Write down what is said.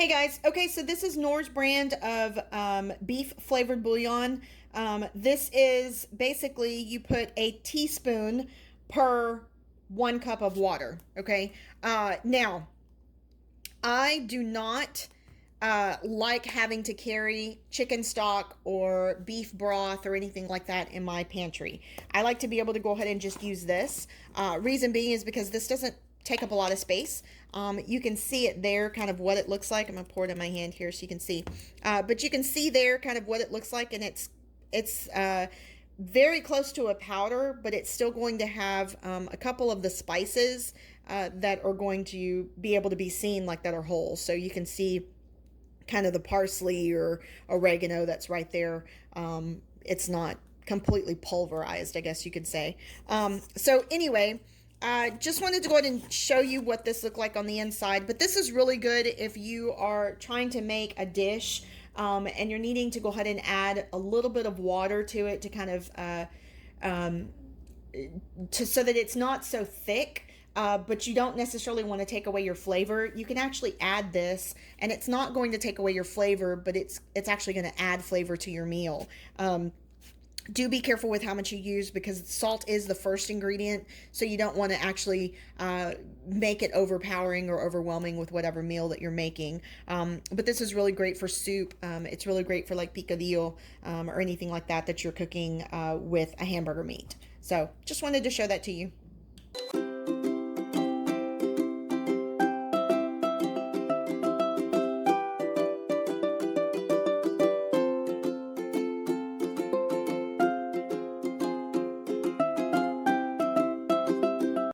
Hey guys, okay, so this is Noor's brand of beef flavored bouillon. This is basically you put a teaspoon per 1 cup of water, okay? Now, I do not like having to carry chicken stock or beef broth or anything like that in my pantry. I like to be able to go ahead and just use this. Reason being is because this doesn't take up a lot of space. You can see it there, kind of what it looks like. I'm gonna pour it in my hand here so you can see. But you can see there kind of what it looks like, and it's very close to a powder, but it's still going to have a couple of the spices that are going to be able to be seen, like that are whole. So you can see kind of the parsley or oregano that's right there. It's not completely pulverized, I guess you could say. So anyway, just wanted to go ahead and show you what this looked like on the inside. But this is really good if you are trying to make a dish and you're needing to go ahead and add a little bit of water to it to kind of so that it's not so thick. But you don't necessarily want to take away your flavor. You can actually add this, and it's not going to take away your flavor, but it's actually going to add flavor to your meal. Do be careful with how much you use, because salt is the first ingredient, so you don't want to actually make it overpowering or overwhelming with whatever meal that you're making. But this is really great for soup. It's really great for like picadillo or anything like that that you're cooking with a hamburger meat. So just wanted to show that to you.